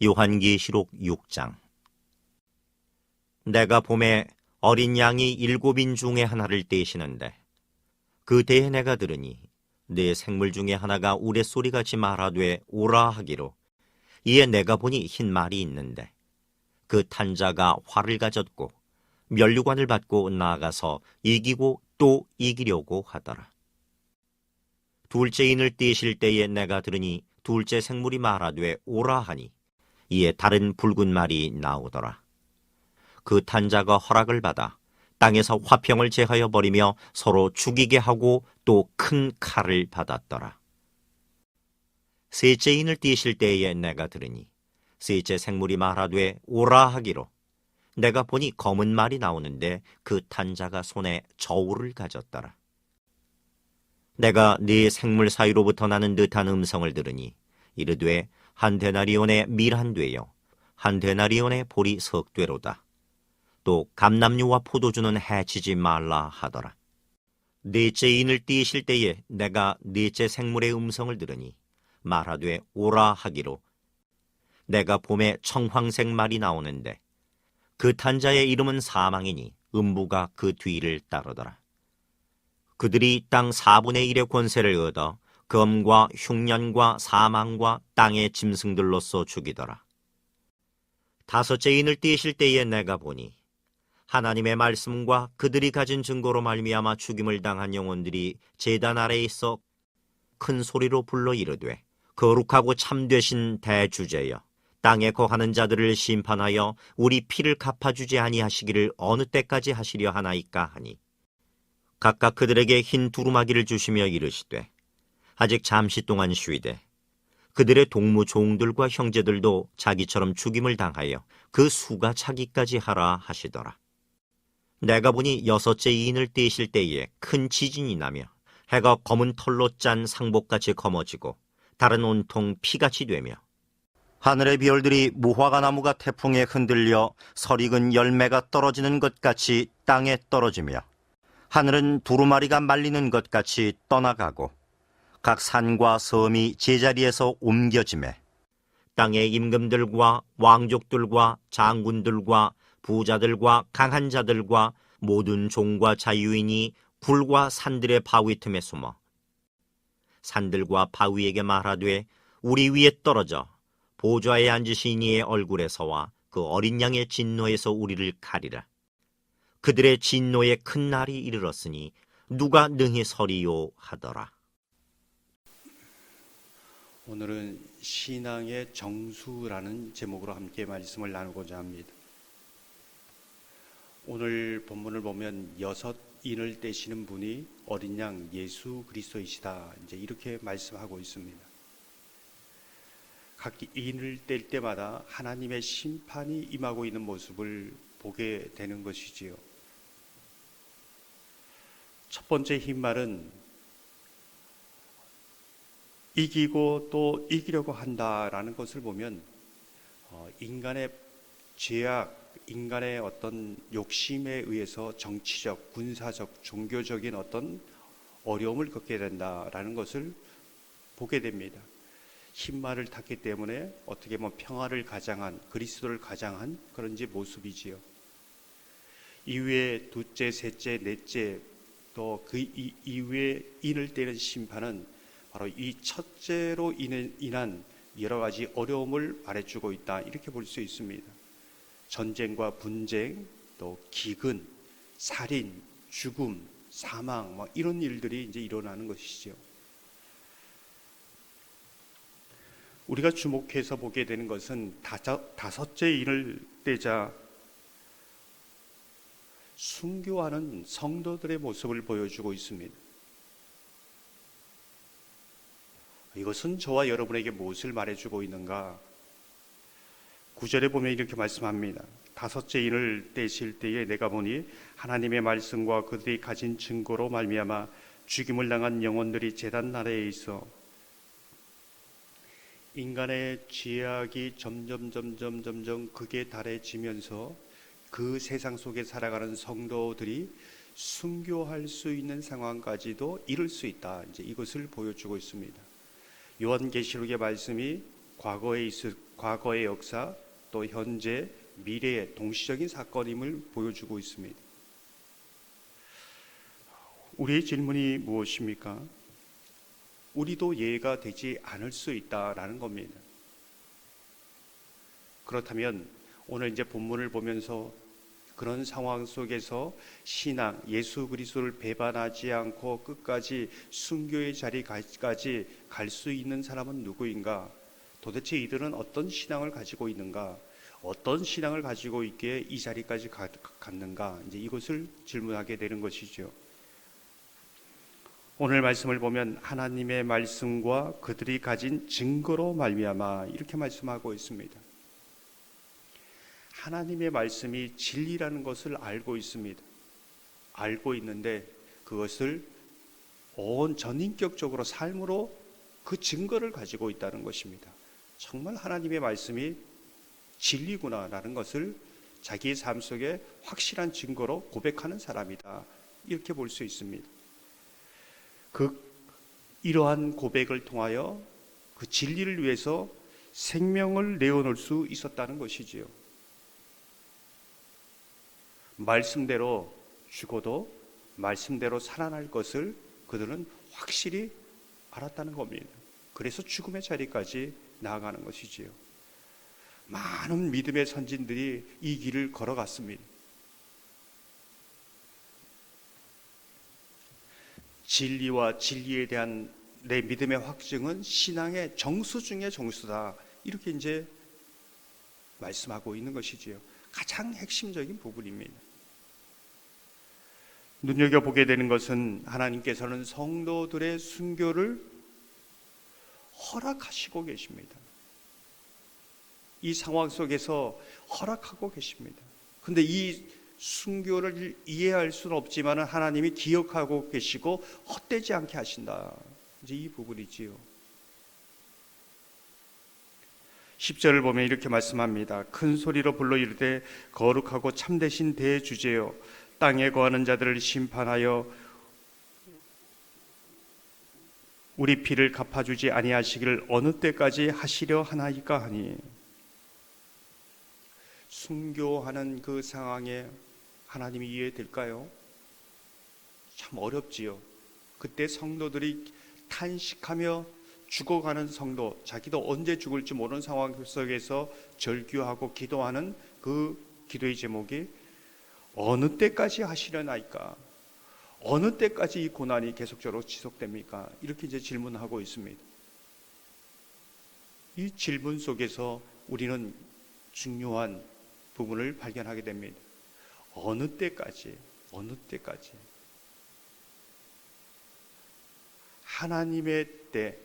요한계시록 6장. 내가 봄에 어린 양이 7인 중에 하나를 떼시는데 그 때에 내가 들으니 내 생물 중에 하나가 우레소리같이 말하되 오라 하기로, 이에 내가 보니 흰 말이 있는데 그 탄자가 활을 가졌고 면류관을 받고 나아가서 이기고 또 이기려고 하더라. 둘째 인을 떼실 때에 내가 들으니 둘째 생물이 말하되 오라 하니, 이에 다른 붉은 말이 나오더라. 그 탄자가 허락을 받아 땅에서 화평을 제하여 버리며 서로 죽이게 하고 또 큰 칼을 받았더라. 셋째 인을 떼실 때에 내가 들으니 셋째 생물이 말하되 오라 하기로, 내가 보니 검은 말이 나오는데 그 탄자가 손에 저울을 가졌더라. 내가 네 생물 사이로부터 나는 듯한 음성을 들으니 이르되 한 데나리온의 밀 한 되요 한 데나리온의 보리 석 되로다. 또 감람류와 포도주는 해치지 말라 하더라. 넷째 인을 띄실 때에 내가 넷째 생물의 음성을 들으니 말하되 오라 하기로, 내가 봄에 청황색 말이 나오는데 그 탄자의 이름은 사망이니 음부가 그 뒤를 따르더라. 그들이 땅 4분의 1의 권세를 얻어 검과 흉년과 사망과 땅의 짐승들로서 죽이더라. 다섯째 인을 띄실 때에 내가 보니 하나님의 말씀과 그들이 가진 증거로 말미암아 죽임을 당한 영혼들이 제단 아래에 있어 큰 소리로 불러 이르되, 거룩하고 참되신 대주제여, 땅에 거하는 자들을 심판하여 우리 피를 갚아주지 아니하시기를 어느 때까지 하시려 하나이까 하니, 각각 그들에게 흰 두루마기를 주시며 이르시되 아직 잠시 동안 쉬되 그들의 동무 종들과 형제들도 자기처럼 죽임을 당하여 그 수가 차기까지 하라 하시더라. 내가 보니 여섯째 인을 떼실 때에 큰 지진이 나며 해가 검은 털로 짠 상복같이 검어지고 달은 온통 피같이 되며 하늘의 별들이 무화과 나무가 태풍에 흔들려 설익은 열매가 떨어지는 것 같이 땅에 떨어지며 하늘은 두루마리가 말리는 것 같이 떠나가고 각 산과 섬이 제자리에서 옮겨지매 땅의 임금들과 왕족들과 장군들과 부자들과 강한 자들과 모든 종과 자유인이 굴과 산들의 바위 틈에 숨어 산들과 바위에게 말하되 우리 위에 떨어져 보좌에 앉으신 이의 얼굴에서와 그 어린 양의 진노에서 우리를 가리라. 그들의 진노의 큰 날이 이르렀으니 누가 능히 서리요 하더라. 오늘은 신앙의 정수라는 제목으로 함께 말씀을 나누고자 합니다. 오늘 본문을 보면 여섯 인을 떼시는 분이 어린 양 예수 그리스도이시다, 이제 이렇게 말씀하고 있습니다. 각 인을 뗄 때마다 하나님의 심판이 임하고 있는 모습을 보게 되는 것이지요. 첫 번째 흰 말은 이기고 또 이기려고 한다라는 것을 보면 인간의 죄악, 인간의 어떤 욕심에 의해서 정치적, 군사적, 종교적인 어떤 어려움을 겪게 된다라는 것을 보게 됩니다. 흰 말을 탔기 때문에 어떻게 보면 평화를 가장한, 그리스도를 가장한 그런 모습이지요. 이후에 둘째, 셋째, 넷째, 또 그 이후에 인을 떼는 심판은 바로 이 첫째로 인한 여러 가지 어려움을 말해주고 있다, 이렇게 볼 수 있습니다. 전쟁과 분쟁, 또 기근, 살인, 죽음, 사망, 이런 일들이 이제 일어나는 것이죠. 우리가 주목해서 보게 되는 것은 다섯째 인을 떼자 순교하는 성도들의 모습을 보여주고 있습니다. 이것은 저와 여러분에게 무엇을 말해주고 있는가? 9절에 보면 이렇게 말씀합니다. 다섯째 인을 떼실 때에 내가 보니 하나님의 말씀과 그들이 가진 증거로 말미암아 죽임을 당한 영혼들이 제단 아래에 있어. 인간의 죄악이 점점 극에 달해지면서 그 세상 속에 살아가는 성도들이 순교할 수 있는 상황까지도 이룰 수 있다, 이제 이것을 보여주고 있습니다. 요한계시록의 말씀이 과거의 역사, 또 현재, 미래의 동시적인 사건임을 보여주고 있습니다. 우리의 질문이 무엇입니까? 우리도 예가 되지 않을 수 있다라는 겁니다. 그렇다면 오늘 이제 본문을 보면서 그런 상황 속에서 신앙, 예수 그리스도를 배반하지 않고 끝까지 순교의 자리까지 갈 수 있는 사람은 누구인가? 도대체 이들은 어떤 신앙을 가지고 있는가? 어떤 신앙을 가지고 있기에 이 자리까지 갔는가? 이제 이것을 질문하게 되는 것이죠. 오늘 말씀을 보면 하나님의 말씀과 그들이 가진 증거로 말미암아 이렇게 말씀하고 있습니다. 하나님의 말씀이 진리라는 것을 알고 있습니다. 알고 있는데 그것을 온 전인격적으로 삶으로 그 증거를 가지고 있다는 것입니다. 정말 하나님의 말씀이 진리구나라는 것을 자기의 삶 속에 확실한 증거로 고백하는 사람이다. 이렇게 볼 수 있습니다. 이러한 고백을 통하여 그 진리를 위해서 생명을 내어놓을 수 있었다는 것이지요. 말씀대로 죽어도 말씀대로 살아날 것을 그들은 확실히 알았다는 겁니다. 그래서 죽음의 자리까지 나아가는 것이지요. 많은 믿음의 선진들이 이 길을 걸어갔습니다. 진리와 진리에 대한 내 믿음의 확증은 신앙의 정수 중의 정수다. 이렇게 이제 말씀하고 있는 것이지요. 가장 핵심적인 부분입니다. 눈여겨보게 되는 것은 하나님께서는 성도들의 순교를 허락하시고 계십니다. 이 상황 속에서 허락하고 계십니다. 그런데 이 순교를 이해할 수는 없지만 하나님이 기억하고 계시고 헛되지 않게 하신다. 이제 이 부분이지요. 10절을 보면 이렇게 말씀합니다. 큰 소리로 불러 이르되 거룩하고 참되신 대주제여 땅에 거하는 자들을 심판하여 우리 피를 갚아주지 아니하시기를 어느 때까지 하시려 하나이까 하니. 순교하는 그 상황에 하나님이 이해될까요? 참 어렵지요. 그때 성도들이 탄식하며 죽어가는 성도, 자기도 언제 죽을지 모르는 상황 속에서 절규하고 기도하는 그 기도의 제목이 어느 때까지 하시려나이까? 어느 때까지 이 고난이 계속적으로 지속됩니까? 이렇게 이제 질문하고 있습니다. 이 질문 속에서 우리는 중요한 부분을 발견하게 됩니다. 어느 때까지? 어느 때까지? 하나님의 때,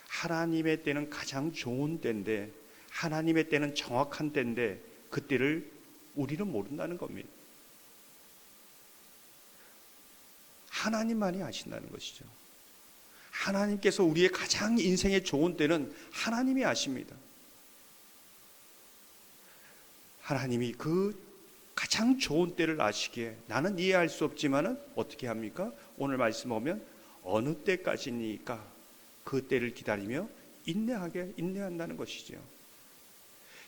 하나님의 때는 가장 좋은 때인데, 하나님의 때는 정확한 때인데, 그 때를 우리는 모른다는 겁니다. 하나님만이 아신다는 것이죠. 하나님께서 우리의 가장 인생의 좋은 때는 하나님이 아십니다. 하나님이 그 가장 좋은 때를 아시기에 나는 이해할 수 없지만 어떻게 합니까? 오늘 말씀 보면 어느 때까지니까 그 때를 기다리며 인내한다는 것이죠.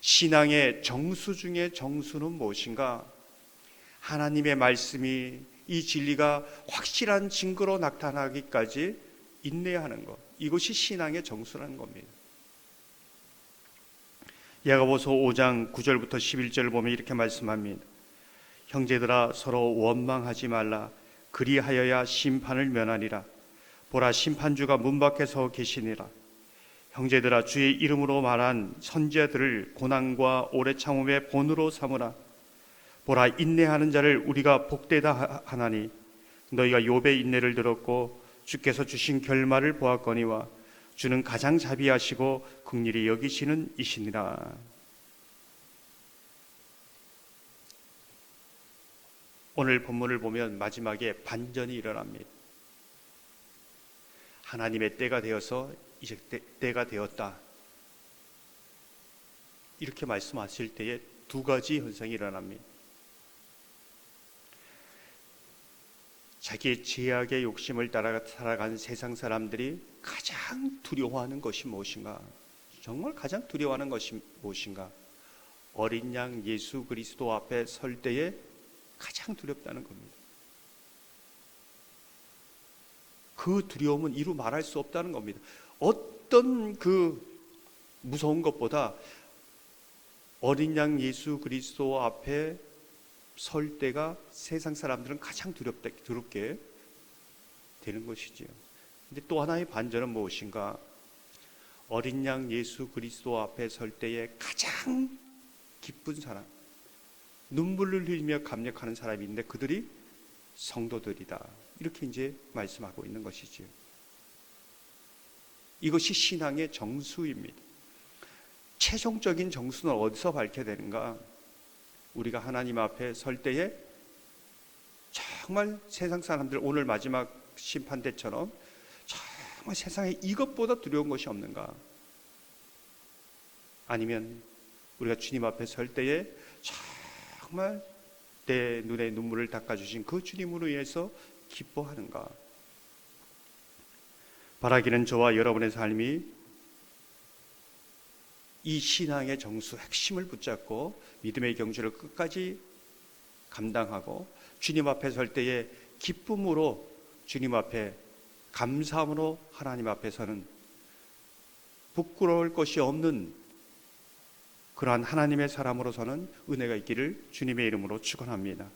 신앙의 정수 중의 정수는 무엇인가? 하나님의 말씀이 이 진리가 확실한 증거로 나타나기까지 인내하는 것, 이것이 신앙의 정수라는 겁니다. 야고보서 5장 9절부터 11절을 보면 이렇게 말씀합니다. 형제들아 서로 원망하지 말라. 그리하여야 심판을 면하리라. 보라 심판주가 문 밖에 서 계시니라. 형제들아 주의 이름으로 말한 선지자들을 고난과 오래 참음의 본으로 삼으라. 보라 인내하는 자를 우리가 복되다 하나니 너희가 욥의 인내를 들었고 주께서 주신 결말을 보았거니와 주는 가장 자비하시고 긍휼히 여기시는 이시니라. 오늘 본문을 보면 마지막에 반전이 일어납니다. 하나님의 때가 되어서 이제 때가 되었다. 이렇게 말씀하실 때에 두 가지 현상이 일어납니다. 자기의 죄악의 욕심을 따라 살아간 세상 사람들이 가장 두려워하는 것이 무엇인가? 정말 가장 두려워하는 것이 무엇인가? 어린 양 예수 그리스도 앞에 설 때에 가장 두렵다는 겁니다. 그 두려움은 이루 말할 수 없다는 겁니다. 어떤 그 무서운 것보다 어린 양 예수 그리스도 앞에 설 때가 세상 사람들은 가장 두렵게 되는 것이지요. 근데 또 하나의 반전은 무엇인가? 어린 양 예수 그리스도 앞에 설 때에 가장 기쁜 사람, 눈물을 흘리며 감격하는 사람이 있는데 그들이 성도들이다. 이렇게 이제 말씀하고 있는 것이지요. 이것이 신앙의 정수입니다. 최종적인 정수는 어디서 밝혀야 되는가? 우리가 하나님 앞에 설 때에 정말 세상 사람들 오늘 마지막 심판 때처럼 정말 세상에 이것보다 두려운 것이 없는가? 아니면 우리가 주님 앞에 설 때에 정말 내 눈에 눈물을 닦아주신 그 주님으로 인해서 기뻐하는가? 바라기는 저와 여러분의 삶이 이 신앙의 정수 핵심을 붙잡고 믿음의 경주를 끝까지 감당하고 주님 앞에 설 때에 기쁨으로 주님 앞에 감사함으로 하나님 앞에 서는 부끄러울 것이 없는 그러한 하나님의 사람으로서는 은혜가 있기를 주님의 이름으로 축원합니다.